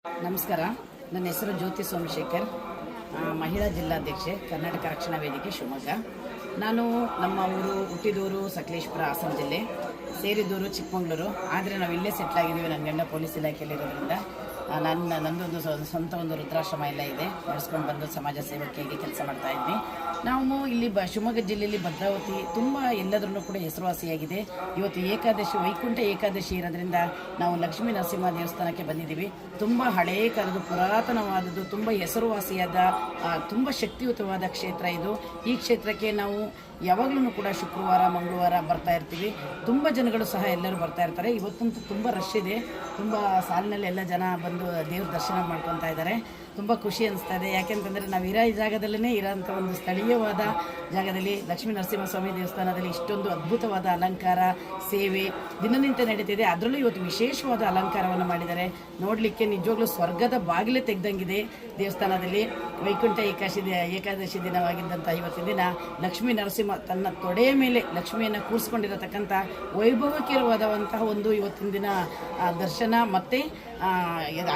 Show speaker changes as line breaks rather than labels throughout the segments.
ನಮಸ್ಕಾರ. ನನ್ನ ಹೆಸರು ಜ್ಯೋತಿ ಸೋಮಶೇಖರ್, ಮಹಿಳಾ ಜಿಲ್ಲಾಧ್ಯಕ್ಷೆ, ಕರ್ನಾಟಕ ರಕ್ಷಣಾ ವೇದಿಕೆ ಶಿವಮೊಗ್ಗ. ನಾನು ನಮ್ಮ ಊರು ಹುಟ್ಟಿದೂರು ಸಕಲೇಶಪುರ, ಹಾಸನ ಜಿಲ್ಲೆ, ಸೇರಿದೂರು ಚಿಕ್ಕಮಗಳೂರು. ಆದರೆ ನಾವು ಇಲ್ಲೇ ಸೆಟ್ಲ್ ಆಗಿದ್ದೀವಿ. ನನ್ನ ಗಂಡ ಪೊಲೀಸ್ ಇಲಾಖೆಯಲ್ಲಿರೋದ್ರಿಂದ ನನ್ನದೊಂದು ಸ್ವಂತ ಒಂದು ವೃದ್ಧಾಶ್ರಮ ಎಲ್ಲ ಇದೆ, ನಡೆಸ್ಕೊಂಡು ಬಂದು ಸಮಾಜ ಸೇವಕಿಯಾಗಿ ಕೆಲಸ ಮಾಡ್ತಾ ಇದ್ವಿ. ನಾವು ಇಲ್ಲಿ ಶಿವಮೊಗ್ಗ ಜಿಲ್ಲೆಯಲ್ಲಿ ಭದ್ರಾವತಿ ತುಂಬ ಎಲ್ಲದರಲ್ಲೂ ಕೂಡ ಹೆಸರುವಾಸಿಯಾಗಿದೆ. ಇವತ್ತು ಏಕಾದಶಿ, ವೈಕುಂಠ ಏಕಾದಶಿ ಇರೋದ್ರಿಂದ ನಾವು ಲಕ್ಷ್ಮೀ ನರಸಿಂಹ ದೇವಸ್ಥಾನಕ್ಕೆ ಬಂದಿದ್ದೀವಿ. ತುಂಬ ಹಳೆಯ ಕಾಲದ ಪುರಾತನವಾದದ್ದು, ತುಂಬ ಹೆಸರುವಾಸಿಯಾದ, ತುಂಬ ಶಕ್ತಿಯುತವಾದ ಕ್ಷೇತ್ರ ಇದು. ಈ ಕ್ಷೇತ್ರಕ್ಕೆ ನಾವು ಯಾವಾಗಲೂ ಕೂಡ ಶುಕ್ರವಾರ ಮಂಗಳವಾರ ಬರ್ತಾ ಇರ್ತೀವಿ. ತುಂಬ ಜನಗಳು ಸಹ ಎಲ್ಲರೂ ಬರ್ತಾ ಇರ್ತಾರೆ. ಇವತ್ತಂತೂ ತುಂಬ ರಶ್ ಇದೆ. ತುಂಬ ಸಾಲಿನಲ್ಲಿ ಎಲ್ಲ ಜನ ಬಂದು ದೇವ್ರ ದರ್ಶನ ಮಾಡ್ಕೊತಾ ಇದ್ದಾರೆ. ತುಂಬ ಖುಷಿ ಅನಿಸ್ತಾ ಇದೆ. ಯಾಕೆಂತಂದರೆ ನಾವು ಈ ಜಾಗದಲ್ಲೇ ಇರೋಂಥ ಒಂದು ಸ್ಥಳೀಯವಾದ ಜಾಗದಲ್ಲಿ ಲಕ್ಷ್ಮೀ ನರಸಿಂಹಸ್ವಾಮಿ ದೇವಸ್ಥಾನದಲ್ಲಿ ಇಷ್ಟೊಂದು ಅದ್ಭುತವಾದ ಅಲಂಕಾರ, ಸೇವೆ ದಿನನಿತ್ಯ ನಡೀತಿದೆ. ಅದರಲ್ಲೂ ಇವತ್ತು ವಿಶೇಷವಾದ ಅಲಂಕಾರವನ್ನು ಮಾಡಿದ್ದಾರೆ. ನೋಡಲಿಕ್ಕೆ ನಿಜವಾಗ್ಲೂ ಸ್ವರ್ಗದ ಬಾಗಿಲೇ ತೆಗೆದಂಗಿದೆ ದೇವಸ್ಥಾನದಲ್ಲಿ. ವೈಕುಂಠ ಏಕಾದಶಿ ದಿನವಾಗಿದ್ದಂಥ ಇವತ್ತಿನ ದಿನ ಲಕ್ಷ್ಮೀ ನರಸಿಂಹ ತನ್ನ ತೊಡೆಯ ಮೇಲೆ ಲಕ್ಷ್ಮಿಯನ್ನು ಕೂರಿಸ್ಕೊಂಡಿರತಕ್ಕಂಥ ವೈಭವಕರವಾದಂತಹ ಒಂದು ಇವತ್ತಿನ ದಿನ ದರ್ಶನ ಮತ್ತು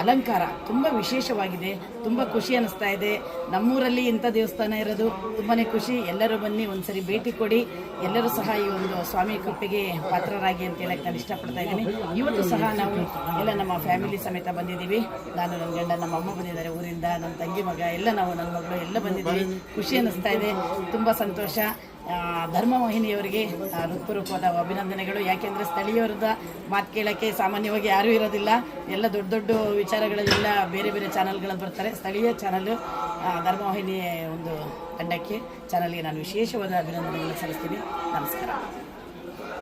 ಅಲಂಕಾರ ತುಂಬ ವಿಶೇಷವಾಗಿದೆ. ತುಂಬ ಖುಷಿ ಅನ್ನಿಸ್ತಾ ಇದೆ. ನಮ್ಮೂರಲ್ಲಿ ಇಂಥ ದೇವಸ್ಥಾನ ಇರೋದು ತುಂಬಾ ಖುಷಿ. ಎಲ್ಲರೂ ಬನ್ನಿ, ಒಂದ್ಸರಿ ಭೇಟಿ ಕೊಡಿ. ಎಲ್ಲರೂ ಸಹ ಈ ಒಂದು ಸ್ವಾಮಿ ಕೃಪೆಗೆ ಪಾತ್ರರಾಗಿ ಅಂತ ಹೇಳಕ್ಕೆ ನಾನು ಇಷ್ಟಪಡ್ತಾ ಇದ್ದೀನಿ. ಇವತ್ತು ಸಹ ನಾವು ಎಲ್ಲ ನಮ್ಮ ಫ್ಯಾಮಿಲಿ ಸಮೇತ ಬಂದಿದ್ದೀವಿ. ನಾನು, ನನ್ನ ಗಂಡ, ನಮ್ಮ ಅಮ್ಮ ಬಂದಿದ್ದಾರೆ ಊರಿಂದ, ನನ್ನ ತಂಗಿ ಮಗ ಎಲ್ಲ, ನಾವು ನನ್ನ ಮಗಳು ಎಲ್ಲ ಬಂದಿದ್ದೀವಿ. ಖುಷಿ ಅನ್ನಿಸ್ತಾ ಇದೆ, ತುಂಬ ಸಂತೋಷ. ಧರ್ಮವಾಹಿನಿಯವರಿಗೆ ಹೃತ್ಪೂರ್ವಕವಾದ ಅಭಿನಂದನೆಗಳು. ಯಾಕೆಂದರೆ ಸ್ಥಳೀಯರದ ಮಾತು ಕೇಳೋಕ್ಕೆ ಸಾಮಾನ್ಯವಾಗಿ ಯಾರೂ ಇರೋದಿಲ್ಲ. ಎಲ್ಲ ದೊಡ್ಡ ದೊಡ್ಡ ವಿಚಾರಗಳಲ್ಲೆಲ್ಲ ಬೇರೆ ಬೇರೆ ಚಾನಲ್ಗಳಲ್ಲಿ ಬರ್ತಾರೆ. ಸ್ಥಳೀಯ ಚಾನಲ್ ಧರ್ಮವಾಹಿನಿ ಒಂದು ತಂಡಕ್ಕೆ, ಚಾನಲ್ಗೆ ನಾನು ವಿಶೇಷವಾದ ಅಭಿನಂದನೆಗಳನ್ನು ಸಲ್ಲಿಸ್ತೀನಿ. ನಮಸ್ಕಾರ.